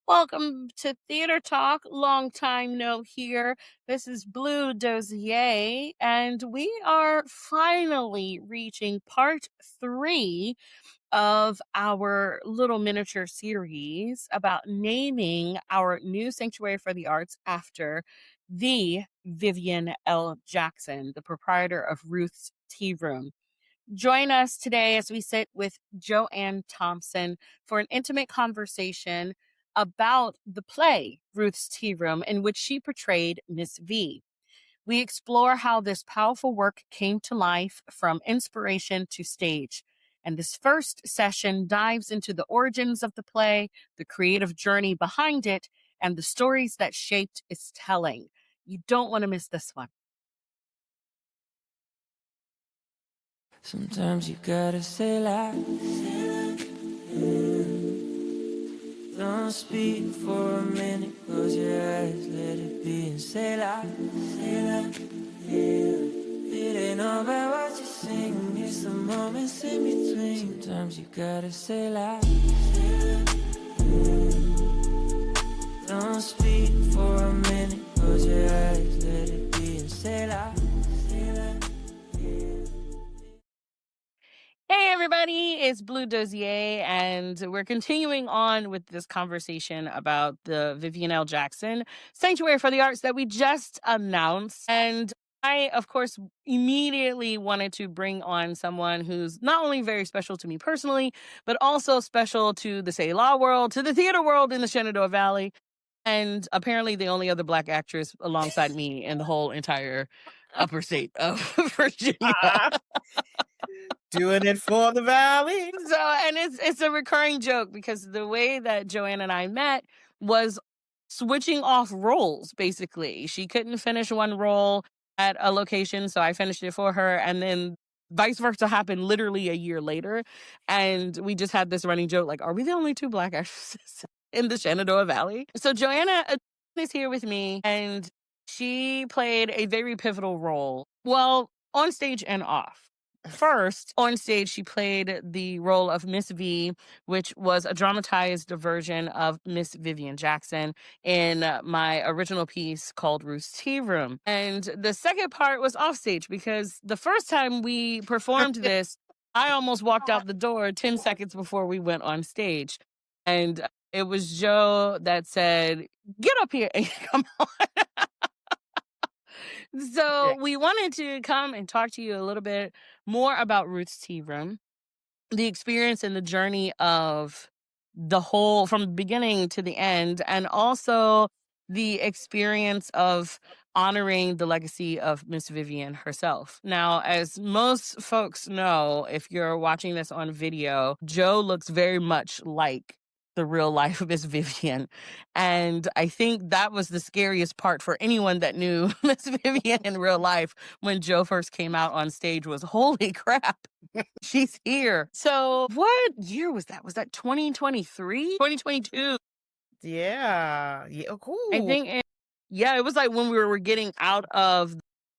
Welcome to Theater Talk. Long time no here. This is Bleu Do'zia, and we are finally reaching part 3 of our little miniature series about naming our new sanctuary for the arts after the Vivienne L. Jackson, the proprietor of Ruth's Tea Room. Join us today as we sit with Joanne Thompson for an intimate conversation about the play Ruth's Tea Room, in which she portrayed Miss V. We explore how this powerful work came to life from inspiration to stage. And this first session dives into the origins of the play, the creative journey behind it, and the stories that shaped its telling. You don't want to miss this one. Sometimes you gotta say like, don't speak for a minute, close your eyes, let it be, and say like, it ain't all about what you sing, it's the moments in between. Sometimes you gotta say like, don't speak for a minute, close your eyes, let it be, and say like. Hey everybody, it's Bleu Do'zia, and we're continuing on with this conversation about the Vivienne L. Jackson Sanctuary for the Arts that we just announced. And I, of course, immediately wanted to bring on someone who's not only very special to me personally, but also special to the Selah world, to the theater world in the Shenandoah Valley, and apparently the only other Black actress alongside me in the whole entire upper state of Virginia. Doing it for the Valley. So, and it's a recurring joke because the way that Joanne and I met was switching off roles, basically. She couldn't finish one role at a location, so I finished it for her, and then vice versa happened literally a year later. And we just had this running joke, like, are we the only two Black actresses in the Shenandoah Valley? So Joanna is here with me, and she played a very pivotal role, well, on stage and off. First, on stage, she played the role of Miss V, which was a dramatized version of Miss Vivienne Jackson in my original piece called Ruth's Tea Room. And the second part was offstage because the first time we performed this, I almost walked out the door 10 seconds before we went on stage. And it was Joe that said, "Get up here and come on." So we wanted to come and talk to you a little bit more about Ruth's Tea Room, the experience and the journey of the whole from the beginning to the end, and also the experience of honoring the legacy of Miss Vivienne herself. Now, as most folks know, if you're watching this on video, Joe looks very much like the real life of Miss Vivienne. And I think that was the scariest part for anyone that knew Miss Vivienne in real life when Joe first came out on stage was, holy crap, she's here. So what year was that? Was that 2023? 2022? Yeah. Yeah. Oh, I cool. think it was like when we were getting out of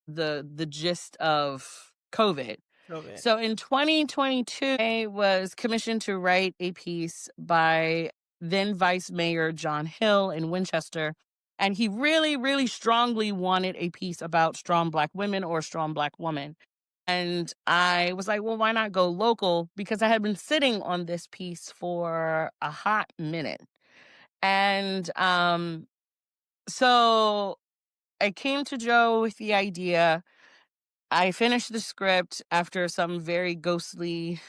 the gist of COVID. Okay. So in 2022, I was commissioned to write a piece by then Vice Mayor John Hill in Winchester. And he really, really strongly wanted a piece about strong Black women or strong Black woman. And I was like, well, why not go local? Because I had been sitting on this piece for a hot minute. And so I came to Joe with the idea. I finished the script after some very ghostly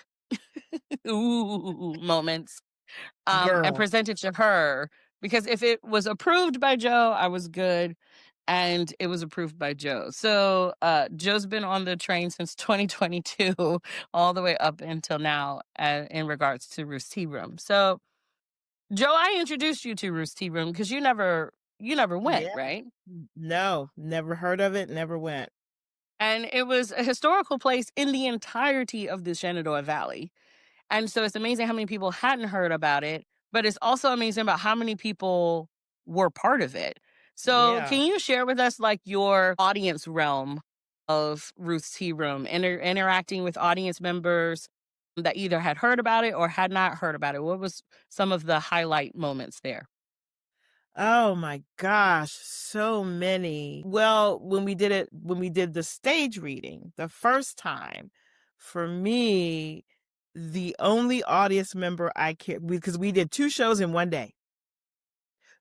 ooh moments, and Girl. presented to her because if it was approved by Joe, I was good. And it was approved by Joe. So Joe's been on the train since 2022, all the way up until now in regards to Ruth's Tea Room. So Joe, I introduced you to Ruth's Tea Room because you never went, Yeah. right? No, never heard of it, never went. And it was a historical place in the entirety of the Shenandoah Valley. And so it's amazing how many people hadn't heard about it, but it's also amazing about how many people were part of it. So Yeah. can you share with us like your audience realm of Ruth's Tea Room, interacting with audience members that either had heard about it or had not heard about it? What was some of the highlight moments there? Oh my gosh, so many. Well, when we did the stage reading the first time, for me, the only audience member I cared, because we did 2 shows in one day.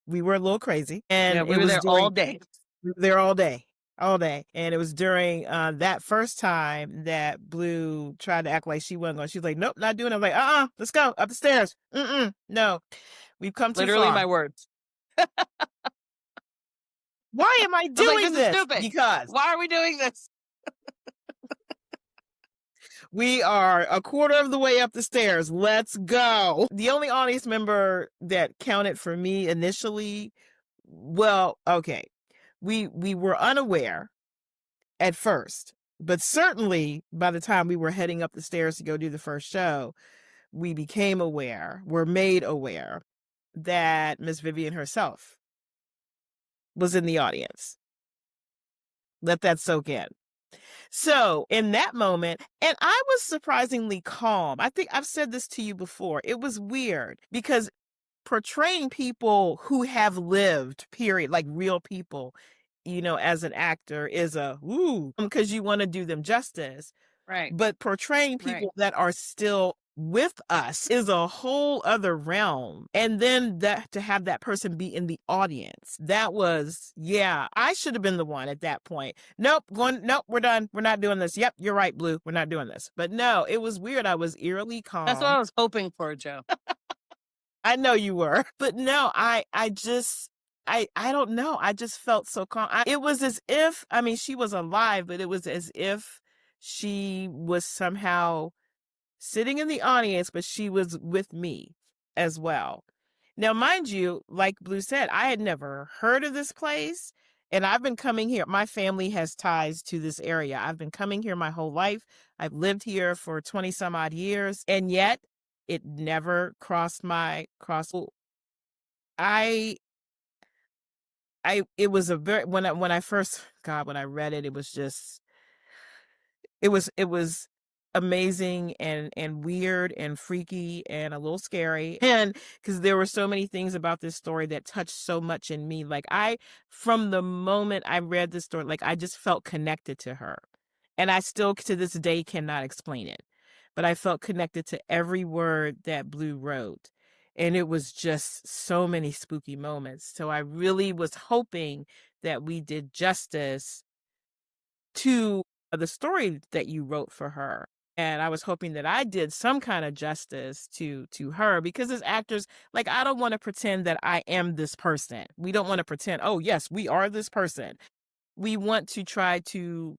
We were a little crazy, Yeah, and we it were was there all during day. we were there all day, and it was during, that first time that Blue tried to act like she wasn't going. She was like, "Nope, not doing it." I'm like, let's go up the stairs. No, we've come too Literally far. my words. Why am I I was like, doing this is this? stupid. Because Why are we doing this? we are a quarter of the way up the stairs. Let's go. The only audience member that counted for me initially, well, okay, we were unaware at first, but certainly by the time we were heading up the stairs to go do the first show, we became aware, were made aware that Miss Vivienne herself was in the audience. Let that soak in. So in that moment, and I was surprisingly calm. I think I've said this to you before. It was weird because portraying people who have lived, period, like real people, as an actor is because you want to do them justice. Right. But portraying Right. people that are still with us is a whole other realm. And then that to have that person be in the audience, that was, yeah, I should have been the one at that point. Nope, we're done. We're not doing this. Yep, you're right, Blue. We're not doing this. But no, it was weird. I was eerily That's what calm. I was hoping for, Joe. I know you were. But no, I don't know. I just felt so calm. It was as if, I mean, she was alive, but it was as if she was somehow sitting in the audience, but she was with me as well. Now, mind you, like Blue said, I had never heard of this place. And I've been coming here. My family has ties to this area. I've been coming here my whole life. I've lived here for 20 some odd years. And yet it never crossed my cross. I, it was a very, when I first, God, when I read it, it was just, it was amazing and weird and freaky and a little scary, and because there were so many things about this story that touched so much in me, like from the moment I read this story, like I just felt connected to her, and I still to this day cannot explain it, but I felt connected to every word that Blue wrote, and it was just so many spooky moments. So I really was hoping that we did justice to the story that you wrote for her. And I was hoping that I did some kind of justice to her, because as actors, like, I don't want to pretend that I am this person. We don't want to pretend, oh yes, we are this person. We want to try to,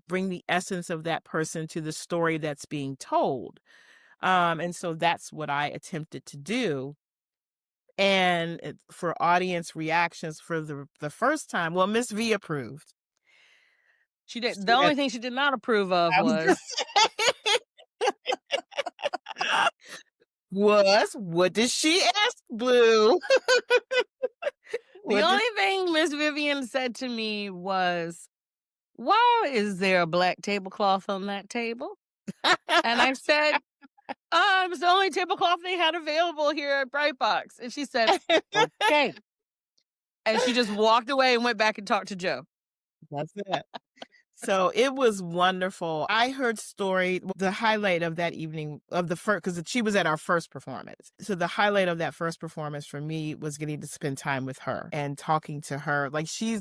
bring the essence of that person to the story that's being told. And so that's what I attempted to do. And for audience reactions for the first time, well, Miss V approved. She did. The She only thing she did not approve of I was gonna was what did she ask, Blue? the What did only thing Miss Vivienne said to me was, "Why is there a black tablecloth on that table?" And I said, "It's the only tablecloth they had available here at Brightbox." And she said, "Okay." And she just walked away and went back and talked to Joe. That's it. So it was wonderful. I heard the highlight of that evening of the first, because she was at our first performance. So the highlight of that first performance for me was getting to spend time with her and talking to her. Like, she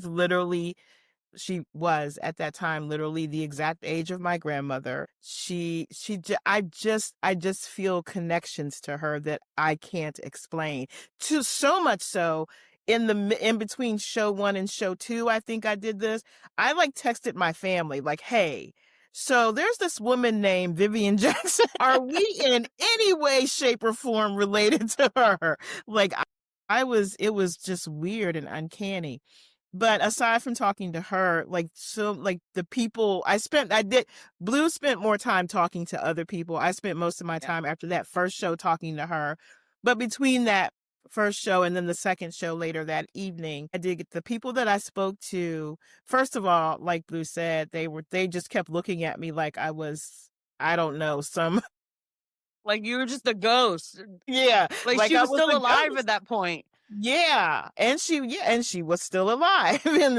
was at that time literally the exact age of my grandmother. I just feel connections to her that I can't explain. To so much so, in between show 1 and show 2, I think I did this. I like texted my family like, "Hey, so there's this woman named Vivienne Jackson. Are we in any way, shape, or form related to her?" Like, it was just weird and uncanny. But aside from talking to her, like, so, like, the people Blue spent more time talking to other people. I spent most of my time after that first show talking to her. But between that first show and then the second show later that evening, I did get the people that I spoke to. First of all, like Blue said, they just kept looking at me like I was, I don't know, some, Like you were just a ghost. yeah, Like like she I was was still a alive ghost. at that point. Yeah, and she was still alive, and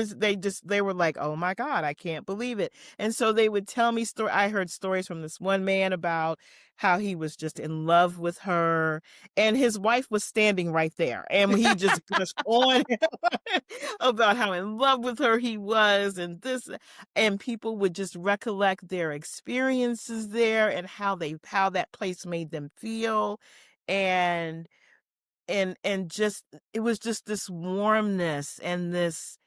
they were like, "Oh my God, I can't believe it." And so they would tell me story. I heard stories from this one man about how he was just in love with her, and his wife was standing right there, and he just gushed on about how in love with her he was, and this, and people would just recollect their experiences there and how that place made them feel, and just it was just this warmness and this,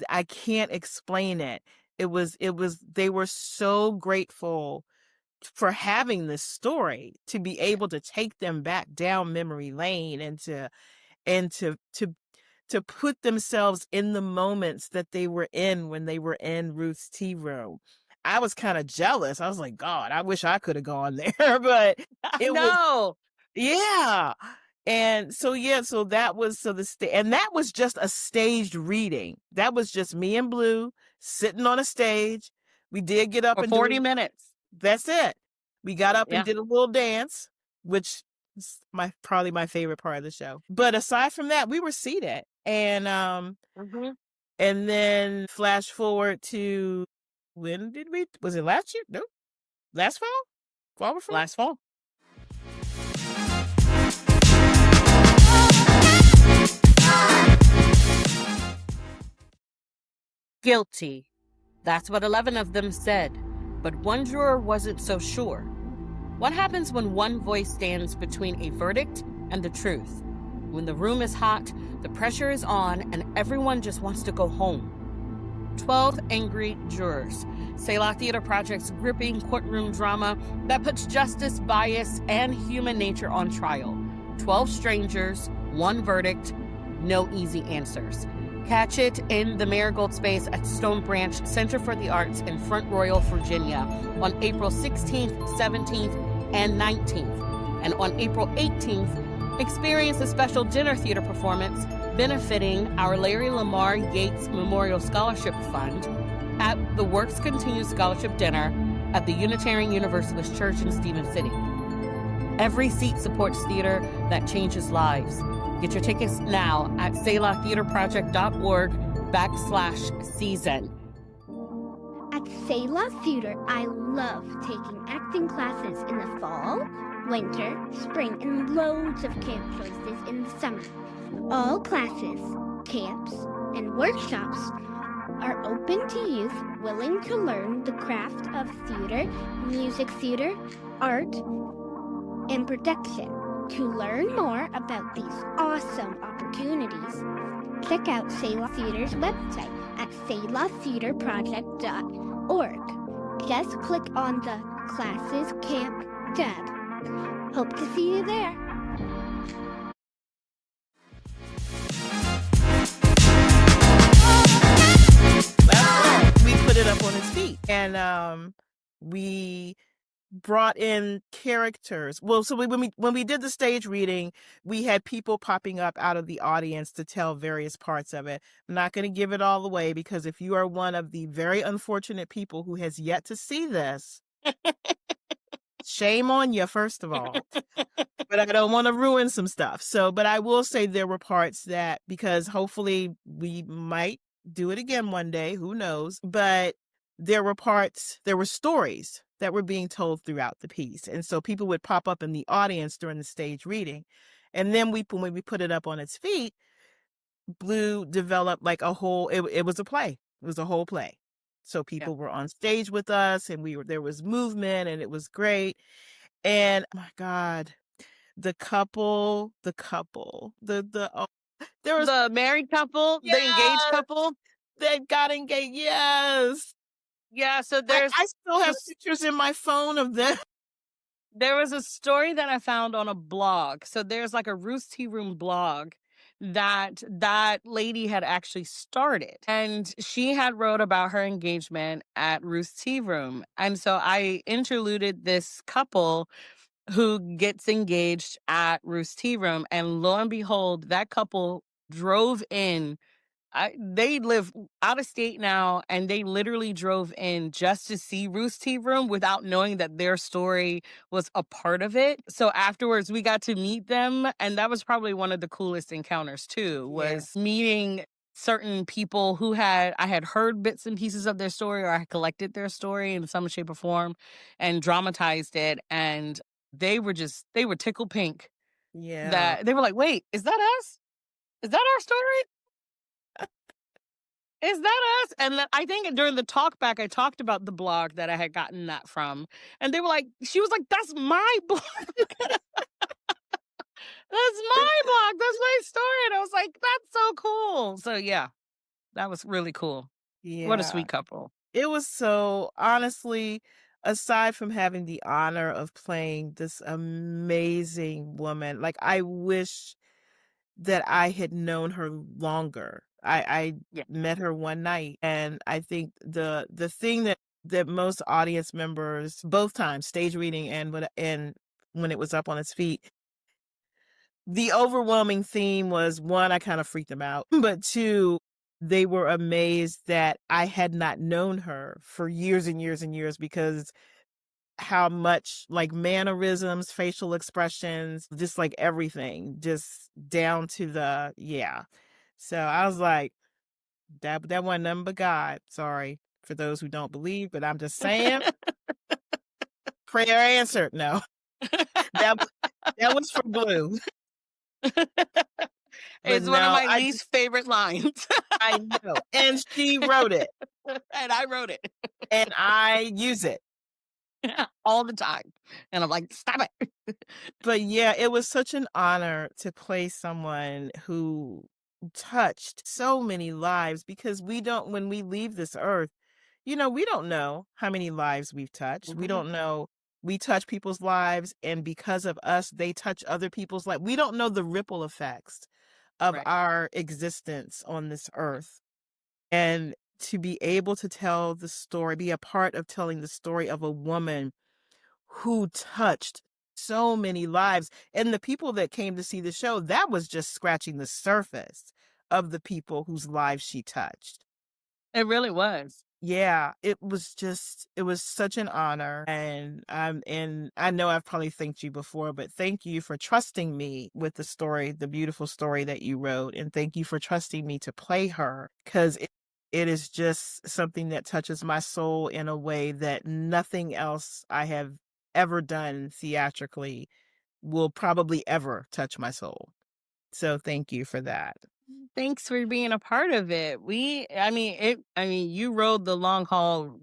I can't explain it. It was they were so grateful for having this story to be able to take them back down memory lane and to put themselves in the moments that they were in when they were in Ruth's tea room. I was kind of jealous. I was like, God, I wish I could have gone there, but it was, No. yeah. And so yeah, so that was and that was just a staged reading. That was just me and Blue sitting on a stage. We did get up For and do 40 minutes. that's it. We got up and Yeah. did a little dance, which is probably my favorite part of the show. But aside from that, we were seated. Mhm. And then flash forward to, when did was it last year? No. Last fall? Fall before? Last fall. Guilty. That's what 11 of them said, but one juror wasn't so sure. What happens when one voice stands between a verdict and the truth? When the room is hot, the pressure is on, and everyone just wants to go home. 12 angry jurors. Selah Theater Project's gripping courtroom drama that puts justice, bias, and human nature on trial. 12 strangers, one verdict, no easy answers. Catch it in the Marigold Space at Stone Branch Center for the Arts in Front Royal, Virginia on April 16th, 17th, and 19th. And on April 18th, experience a special dinner theater performance benefiting our Larry Lamar Yates Memorial Scholarship Fund at the Works Continue Scholarship Dinner at the Unitarian Universalist Church in Stephen City. Every seat supports theater that changes lives. Get your tickets now at selahtheaterproject.org/season. At Selah Theater, I love taking acting classes in the fall, winter, spring, and loads of camp choices in the summer. All classes, camps, and workshops are open to youth willing to learn the craft of theater, music theater, art, and production. To learn more about these awesome opportunities, check out Selah Theater's website at selahtheaterproject.org. Just click on the Classes Camp tab. Hope to see you there. We put it up on its feet, and we brought in characters. Well, so when we did the stage reading, we had people popping up out of the audience to tell various parts of it. I'm not going to give it all away, because if you are one of the very unfortunate people who has yet to see this, shame on you, first of all. But I don't want to ruin some stuff. So, but I will say there were parts that, because hopefully we might do it again one day, who knows, but there were stories that were being told throughout the piece. And so people would pop up in the audience during the stage reading. And then when we put it up on its feet, Blue developed like a whole, it was a play. It was a whole play. So people were on stage with us, and there was movement, and it was great. And oh my God, the there was The married couple, the engaged yes, couple. that got engaged. Yes. Yeah, so I still have pictures in my phone of them. there was a story that I found on a blog. So there's like a Ruth's Tea Room blog that lady had actually started, and she had wrote about her engagement at Ruth's Tea Room. And so I interluded this couple who gets engaged at Ruth's Tea Room, and lo and behold, that couple drove in They live out of state now, and they literally drove in just to see Ruth's Tea Room without knowing that their story was a part of it. So afterwards, we got to meet them, and that was probably one of the coolest encounters too. Yeah. Was meeting certain people who I had heard bits and pieces of their story, or I had collected their story in some shape or form, and dramatized it, and they were tickled pink Yeah. that they were like, "Wait, is that us? Is that our story? Is that us?" And then I think during the talk back, I talked about the blog that I had gotten that from. And they were like, she was like, "That's my blog. That's my blog. That's my story." And I was like, "That's so cool." So yeah, that was really cool. What a Yeah. sweet couple. It was so honestly, aside from having the honor of playing this amazing woman, like I wish that I had known her longer. I Yeah. met her one night, and I think the thing that most audience members, both times, stage reading and when it was up on its feet, the overwhelming theme was, one, I kind of freaked them out, but two, they were amazed that I had not known her for years and years and years, because how much, like, mannerisms, facial expressions, just like everything, just down to the, yeah. So I was like, that wasn't nothing but God. Sorry for those who don't believe, but I'm just saying, prayer answered. No, that that was for Blue. But It's one of no, my least favorite lines. I know. And she wrote it, And I wrote it and I use it. all the time. And I'm like, "Stop it." But yeah, it was such an honor to play someone who touched so many lives, because when we leave this earth, we don't know how many lives we've touched. We Mhm. don't know. We touch people's lives, and because of us, they touch other people's lives. We don't know the ripple effects of Right. our existence on this earth. And to be able to tell the story, be a part of telling the story of a woman who touched so many lives. And the people that came to see the show, that was just scratching the surface of the people whose lives she touched. It really was. Yeah, it was such an honor. And I know I've probably thanked you before, but thank you for trusting me with the story, the beautiful story that you wrote. And thank you for trusting me to play her, because it is just something that touches my soul in a way that nothing else I have ever done theatrically will probably ever touch my soul. So thank you for that. Thanks for being a part of it. You rode the long haul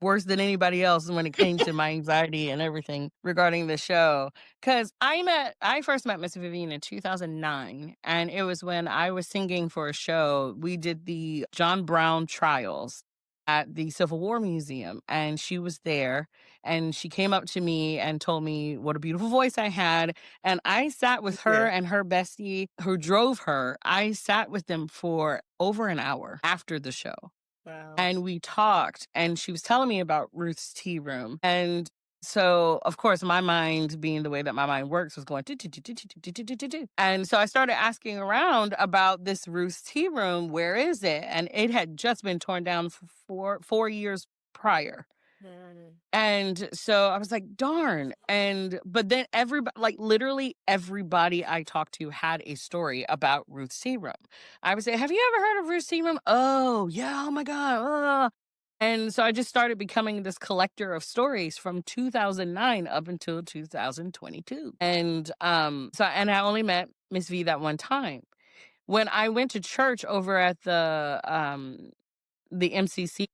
worse than anybody else when it came to my anxiety and everything regarding the show. Cause I first met Miss Vivienne in 2009. And it was when I was singing for a show. We did the John Brown trials at the Civil War Museum. And she was there, and she came up to me and told me what a beautiful voice I had. And I sat with her Yeah. and her bestie who drove her. I sat with them for over an hour after the show, Wow. and we talked, and she was telling me about Ruth's Tea Room. And so, of course, my mind, being the way that my mind works, was going, "Do, do, do, do, do, do, do, do, do, do." And so I started asking around about this Ruth's Tea Room. Where is it? And it had just been torn down for four years prior. Mm. And so I was like, darn. But then everybody, like literally everybody I talked to had a story about Ruth Searum. I would say, "Have you ever heard of Ruth Searum?" "Oh, yeah. Oh my God." And so I just started becoming this collector of stories from 2009 up until 2022. And I only met Miss V that one time. When I went to church over at the MCC,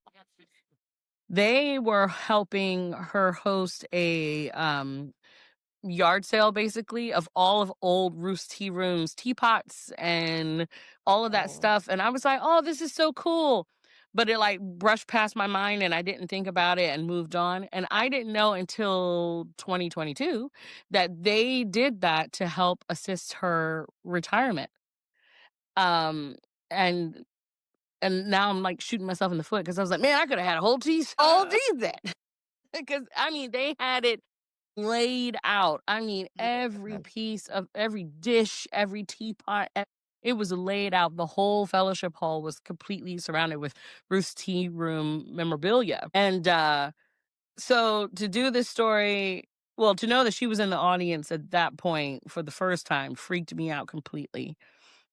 they were helping her host a yard sale, basically, of all of old Ruth's Tea Room's teapots and all of that Oh. stuff. And I was like, "Oh, this is so cool." But it like brushed past my mind, and I didn't think about it and moved on. And I didn't know until 2022 that they did that to help assist her retirement. Um and and now I'm like shooting myself in the foot, because I was like, "Man, I could have had a whole tea then." Because they had it laid out. I mean, Yeah. every piece of every dish, every teapot. It was laid out. The whole fellowship hall was completely surrounded with Ruth's tea room memorabilia. And so to do this story, well, to know that she was in the audience at that point for the first time freaked me out completely.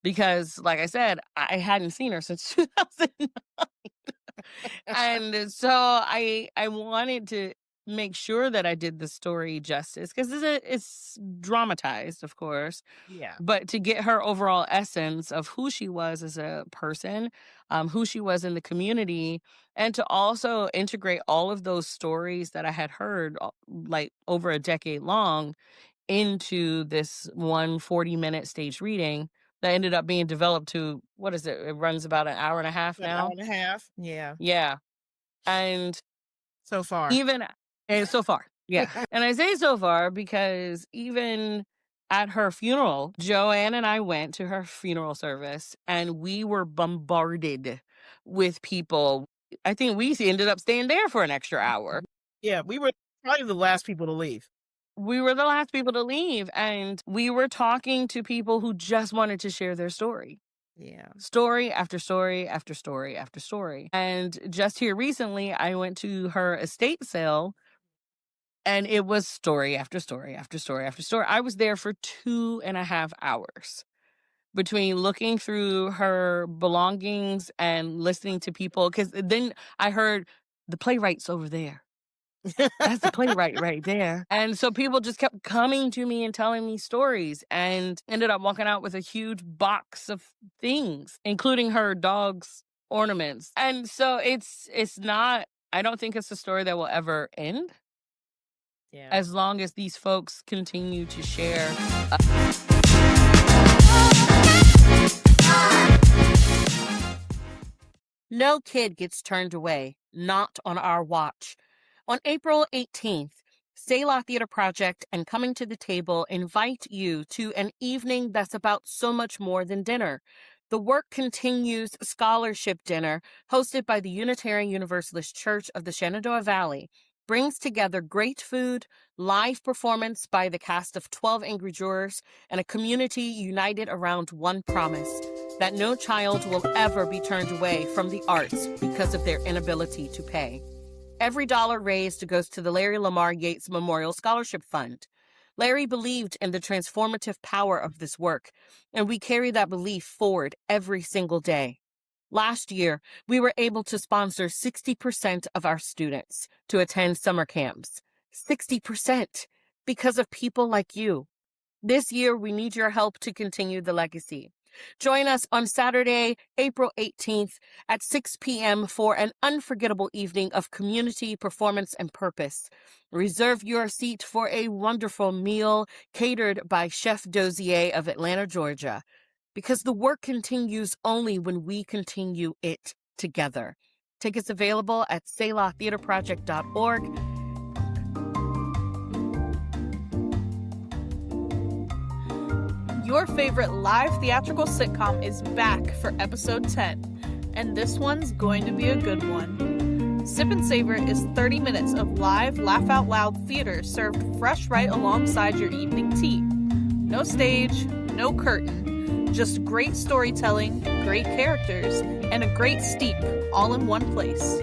Because, like I said, I hadn't seen her since 2000. And so I wanted to make sure that I did the story justice because it's dramatized, of course, Yeah. but to get her overall essence of who she was as a person, who she was in the community, and to also integrate all of those stories that I had heard like over a decade long into this 140-minute stage reading that ended up being developed to, what is it? It runs about an hour and a half An hour now. and a half. Yeah. Yeah. And So far. even and so far, yeah. And I say so far because even at her funeral, Joanne and I went to her funeral service and we were bombarded with people. I think we ended up staying there for an extra hour. Yeah, we were probably the last people to leave. We were the last people to leave, and we were talking to people who just wanted to share their story. Yeah. Story after story after story after story. And just here recently, I went to her estate sale and it was story after story after story after story. I was there for 2.5 hours between looking through her belongings and listening to people. Because then I heard the playwright's over there. That's the playwright right there. And so people just kept coming to me and telling me stories and ended up walking out with a huge box of things, including her dog's ornaments. And so it's not, I don't think it's a story that will ever end. Yeah. As long as these folks continue to share. No kid gets turned away, not on our watch. On April 18th, Selah Theater Project and Coming to the Table invite you to an evening that's about so much more than dinner. The Work Continues Scholarship Dinner, hosted by the Unitarian Universalist Church of the Shenandoah Valley, brings together great food, live performance by the cast of 12 Angry Jurors, and a community united around one promise: that no child will ever be turned away from the arts because of their inability to pay. Every dollar raised goes to the Larry Lamar Yates Memorial Scholarship Fund. Larry believed in the transformative power of this work, and we carry that belief forward every single day. Last year, we were able to sponsor 60% of our students to attend summer camps. 60%, because of people like you. This year, we need your help to continue the legacy. Join us on Saturday, April 18th at 6 p.m. for an unforgettable evening of community, performance, and purpose. Reserve your seat for a wonderful meal catered by Chef Do'zia of Atlanta, Georgia. Because the work continues only when we continue it together. Tickets available at selahtheaterproject.org. Your favorite live theatrical sitcom is back for episode 10, and this one's going to be a good one. Sip and Savor is 30 minutes of live, laugh-out-loud theater served fresh right alongside your evening tea. No stage, no curtain, just great storytelling, great characters, and a great steep all in one place.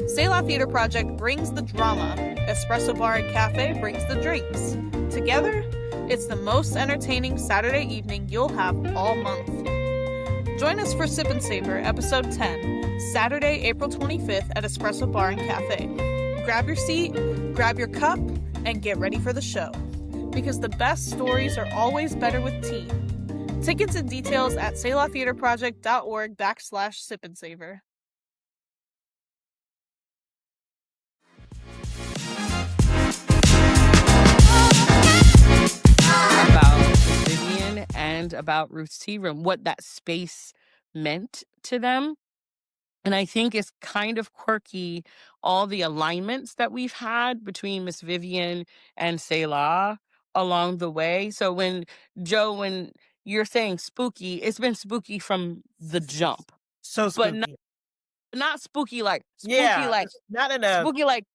Selah Theater Project brings the drama, Espresso Bar and Cafe brings the drinks. Together, it's the most entertaining Saturday evening you'll have all month. Join us for Sip and Savor, episode 10, Saturday, April 25th at Espresso Bar and Cafe. Grab your seat, grab your cup, and get ready for the show. Because the best stories are always better with tea. Tickets and details at selahtheaterproject.org/Sip and Savor. About Vivienne and about Ruth's Tea Room, what that space meant to them. And I think it's kind of quirky, all the alignments that we've had between Miss Vivienne and Selah along the way. So when you're saying spooky, it's been spooky from the jump. So spooky. But not spooky like not in a spooky like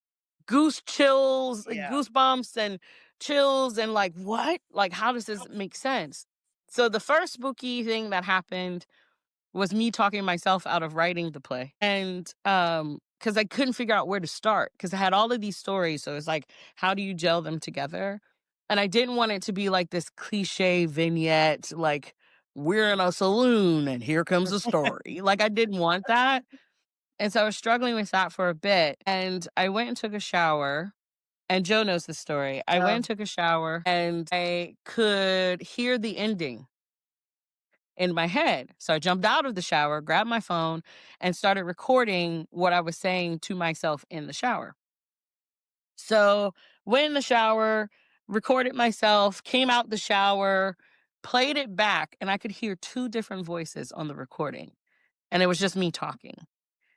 goose chills, Yeah. goosebumps and chills and like, what? Like, how does this make sense? So the first spooky thing that happened was me talking myself out of writing the play. And because I couldn't figure out where to start, because I had all of these stories. So it's like, how do you gel them together? And I didn't want it to be like this cliche vignette, like, we're in a saloon and here comes a story. Like, I didn't want that. And so I was struggling with that for a bit. And I went and took a shower. And Joe knows the story. I went and took a shower and I could hear the ending in my head. So I jumped out of the shower, grabbed my phone, and started recording what I was saying to myself in the shower. So went in the shower, recorded myself, came out the shower, played it back, and I could hear two different voices on the recording. And it was just me talking.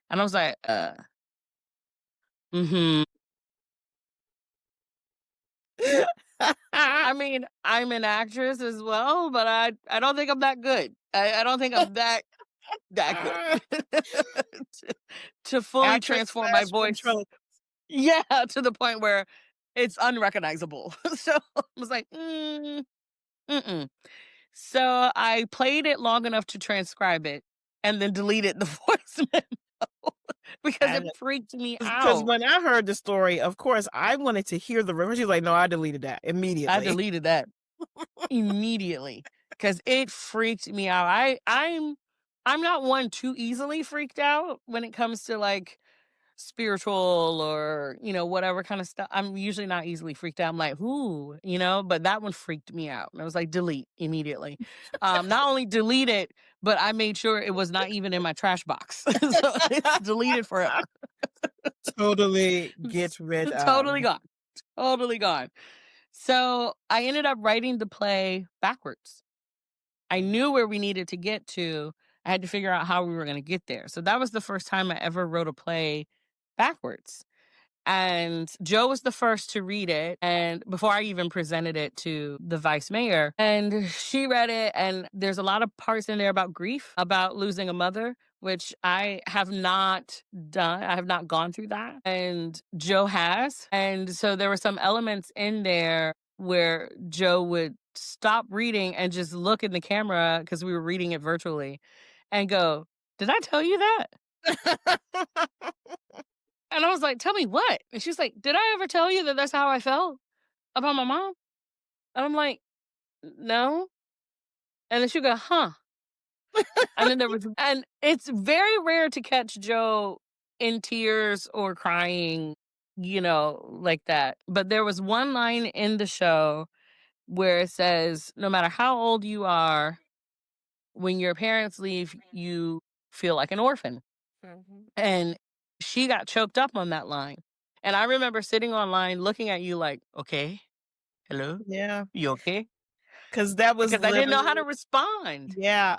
And I was like, mm-hmm. I mean, I'm an actress as well, but I don't think I'm that good. I don't think I'm that good to fully Actress transform my slash voice. ventriloquist. Yeah, to the point where it's unrecognizable. So I was like, mm-mm. So I played it long enough to transcribe it and then deleted the voice memo because it freaked me Because out. when I heard the story, of course, I wanted to hear the reference. She's like, no, I deleted that immediately. I deleted that immediately because it freaked me out. I'm not one too easily freaked out when it comes to like spiritual or, whatever kind of stuff. I'm usually not easily freaked out. I'm like, ooh, but that one freaked me out. And I was like, delete immediately. Not only delete it, but I made sure it was not even in my trash box. So it's deleted forever. Totally get rid of. Totally gone. Totally gone. So I ended up writing the play backwards. I knew where we needed to get to. I had to figure out how we were going to get there. So that was the first time I ever wrote a play backwards. And Joe was the first to read it. And before I even presented it to the vice mayor, and she read it. And there's a lot of parts in there about grief, about losing a mother, which I have not done. I have not gone through that. And Joe has. And so there were some elements in there where Joe would stop reading and just look in the camera because we were reading it virtually and go, "Did I tell you that?" And I was like, "Tell me what?" And she's like, "Did I ever tell you that that's how I felt about my mom?" And I'm like, "No." And then she'd go, "Huh." And then and it's very rare to catch Joe in tears or crying, like that. But there was one line in the show where it says, no matter how old you are, when your parents leave, you feel like an orphan. Mm-hmm. And she got choked up on that line. And I remember sitting online looking at you like, okay, hello? Yeah. You okay? Because that was Because I didn't know how to respond. Yeah.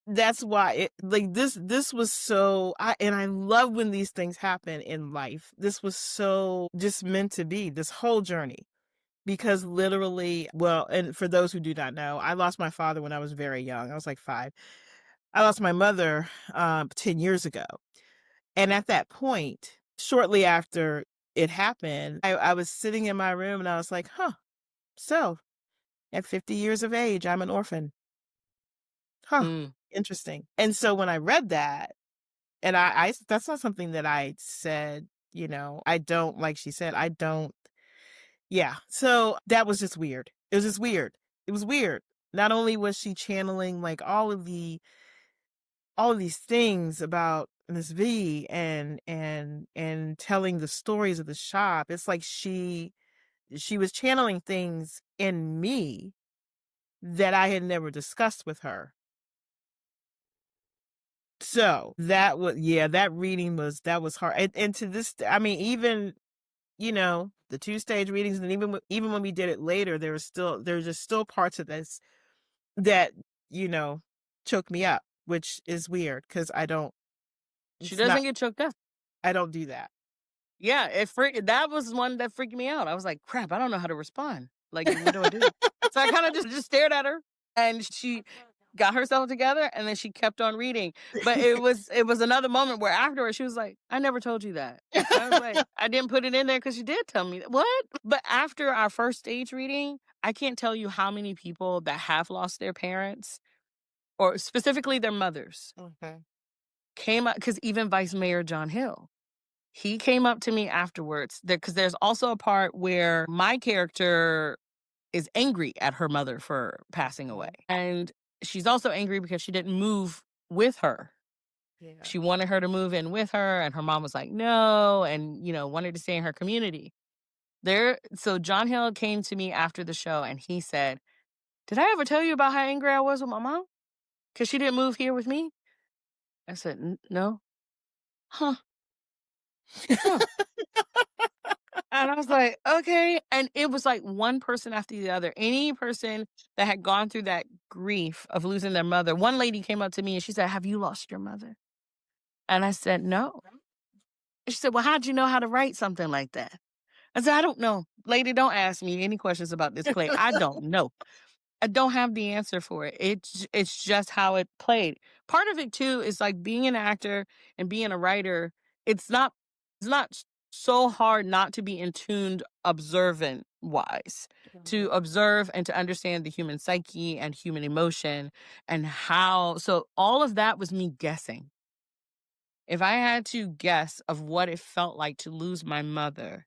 That's why it like this was so and I love when these things happen in life. This was so just meant to be, this whole journey. Because literally, well, and for those who do not know, I lost my father when I was very young. I was like 5. I lost my mother 10 years ago. And at that point, shortly after it happened, I was sitting in my room and I was like, so at 50 years of age, I'm an orphan. Interesting. And so when I read that, and I that's not something that I said, I don't, like she said, I don't. Yeah. So that was just weird. It was just weird. It was weird. Not only was she channeling like all of these things about Miss V and telling the stories of the shop. It's like she was channeling things in me that I had never discussed with her. So that was, that reading was hard. And to this, I mean, even, the 2-stage readings, and even when we did it later, there's just still parts of this that, choke me up, which is weird because I don't. She doesn't get choked up. I don't do that. Yeah, that was one that freaked me out. I was like, crap, I don't know how to respond. Like, what do I do? So I kind of just stared at her, and she got herself together, and then she kept on reading. But it was another moment where afterwards she was like, "I never told you that." I was like, "I didn't put it in there because you did tell me that." What? But after our first stage reading, I can't tell you how many people that have lost their parents, or specifically their mothers, Okay. came up, because even Vice Mayor John Hill, he came up to me afterwards, because there's also a part where my character is angry at her mother for passing away. And she's also angry because she didn't move with her. Yeah. She wanted her to move in with her, and her mom was like, no, and, wanted to stay in her community. So John Hill came to me after the show and he said, "Did I ever tell you about how angry I was with my mom? Because she didn't move here with me?" I said, No. Huh. Huh. And I was like, okay. And it was like one person after the other. Any person that had gone through that grief of losing their mother. One lady came up to me and she said, "Have you lost your mother?" And I said, "No." She said, "Well, how'd you know how to write something like that?" I said, "I don't know. Lady, don't ask me any questions about this play. I don't know. I don't have the answer for it. It's just how it played." Part of it too is like being an actor and being a writer. It's not so hard not to be in tuned observant wise, to observe and to understand the human psyche and human emotion and how. So all of that was me guessing. If I had to guess of what it felt like to lose my mother,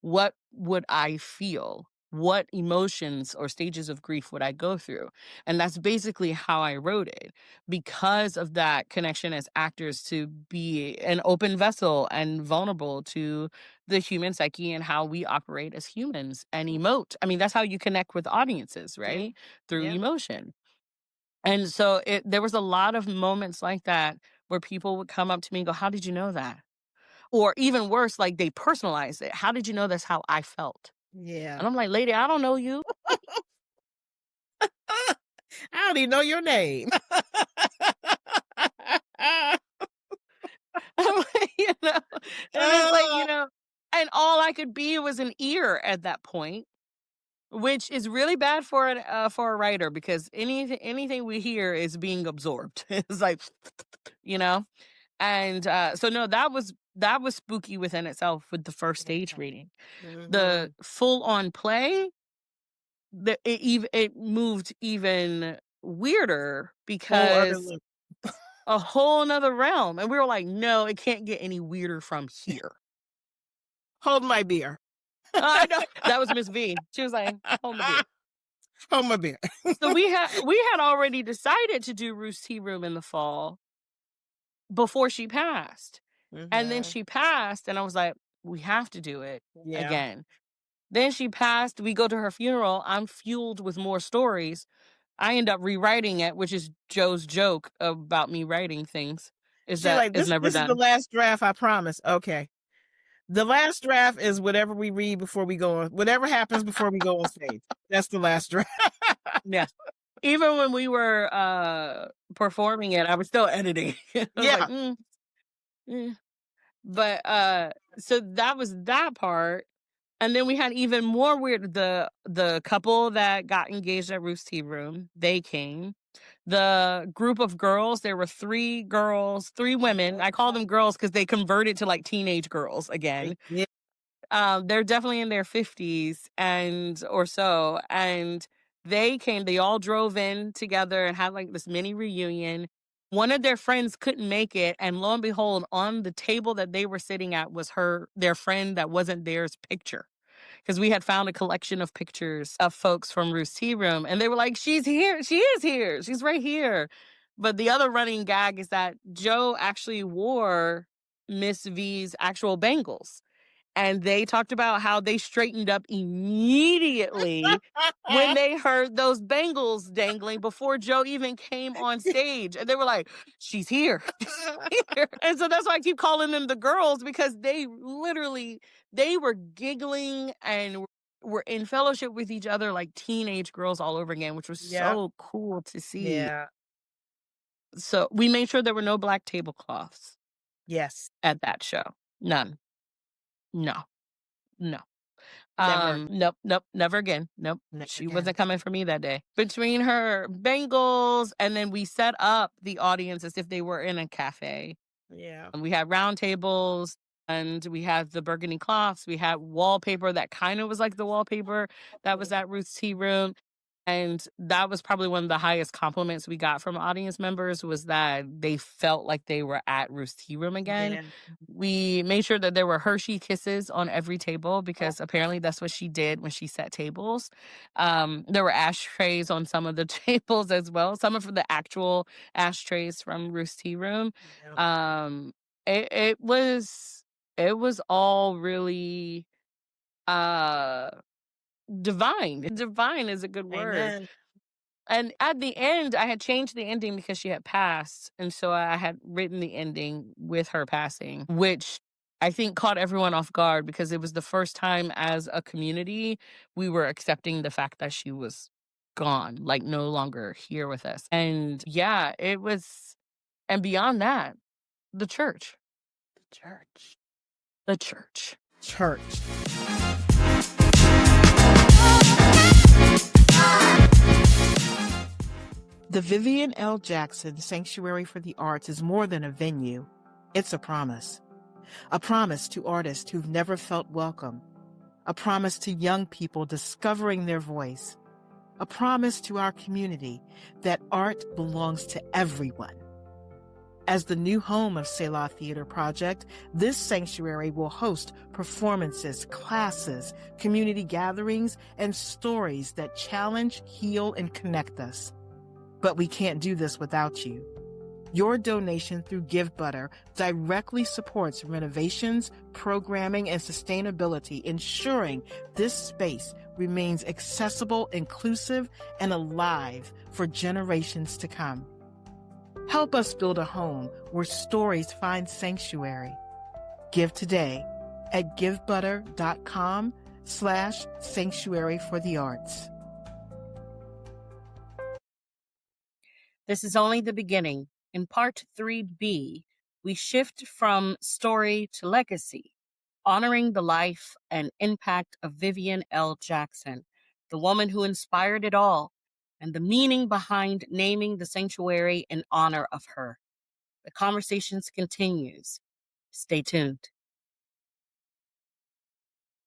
what would I feel? What emotions or stages of grief would I go through? And that's basically how I wrote it, because of that connection as actors, to be an open vessel and vulnerable to the human psyche and how we operate as humans and emote. I mean, that's how you connect with audiences, right? Through Yeah. emotion. And so there was a lot of moments like that where people would come up to me and go, "How did you know that?" Or even worse, like they personalize it. "How did you know that's how I felt?" Yeah. And I'm like, "Lady, I don't know you." I don't even know your name. I'm like, and it's like, and all I could be was an ear at that point, which is really bad for a writer, because anything we hear is being absorbed. It's like, you know, and so no, that was spooky within itself with the first stage reading. The full on play, it moved even weirder Whole other because look. a whole nother realm. And we were like, no, it can't get any weirder from here. Hold my beer. I know. That was Miss V. She was like, "Hold my beer." Hold my beer. So we had already decided to do Ruth's Tea Room in the fall before she passed. And then she passed, and I was like, we have to do it Yeah. again. Then she passed. We go to her funeral. I'm fueled with more stories. I end up rewriting it, which is Joe's joke about me writing things, is She's that like, it's this never is the done. last draft, I promise. Okay. The last draft is whatever we read before we go on, whatever happens before we go on stage. That's the last draft. Yeah. Even when we were performing it, I was still editing. I was like, Yeah. mm. But so that was that part. And then we had even more weird, the couple that got engaged at Ruth's Tea Room, they came. The group of girls, there were 3 girls, 3 women. I call them girls because they converted to like teenage girls again. Yeah. They're definitely in their 50s and or so. And they came, they all drove in together and had like this mini reunion. One of their friends couldn't make it, and lo and behold, on the table that they were sitting at was their friend that wasn't theirs picture. Because we had found a collection of pictures of folks from Ruth's Tea Room, and they were like, "She's here. She is here. She's right here." But the other running gag is that Joe actually wore Miss V's actual bangles. And they talked about how they straightened up immediately when they heard those bangles dangling before Joe even came on stage. And they were like, "She's here. She's here." And so that's why I keep calling them the girls, because they were giggling and were in fellowship with each other like teenage girls all over again, which was Yeah. so cool to see. Yeah. So we made sure there were no black tablecloths Yes. at that show. None. No. No. Never. Nope, never again. Nope. Never She again. wasn't coming for me that day. Between her bangles, and then we set up the audience as if they were in a cafe. Yeah. And we had round tables, and we had the burgundy cloths. We had wallpaper that kind of was like the wallpaper that was at Ruth's Tea Room. And that was probably one of the highest compliments we got from audience members, was that they felt like they were at Ruth's Tea Room again. Yeah. We made sure that there were Hershey kisses on every table, because apparently that's what she did when she set tables. There were ashtrays on some of the tables as well, some of the actual ashtrays from Ruth's Tea Room. Yeah. It was all really uh divine. Divine is a good word. Amen. And at the end, I had changed the ending because she had passed. And so I had written the ending with her passing, which I think caught everyone off guard, because it was the first time as a community we were accepting the fact that she was gone, like no longer here with us. And yeah, it was, and beyond that, the church. The church. The church. Church. The Vivienne L. Jackson Sanctuary for the Arts is more than a venue. It's a promise. A promise to artists who've never felt welcome. A promise to young people discovering their voice. A promise to our community that art belongs to everyone. As the new home of Selah Theater Project, this sanctuary will host performances, classes, community gatherings, and stories that challenge, heal, and connect us. But we can't do this without you. Your donation through GiveButter directly supports renovations, programming, and sustainability, ensuring this space remains accessible, inclusive, and alive for generations to come. Help us build a home where stories find sanctuary. Give today at givebutter.com/sanctuary for the arts. This is only the beginning. In part 3B, we shift from story to legacy, honoring the life and impact of Vivienne L. Jackson, the woman who inspired it all, and the meaning behind naming the sanctuary in honor of her. The conversations continues. Stay tuned.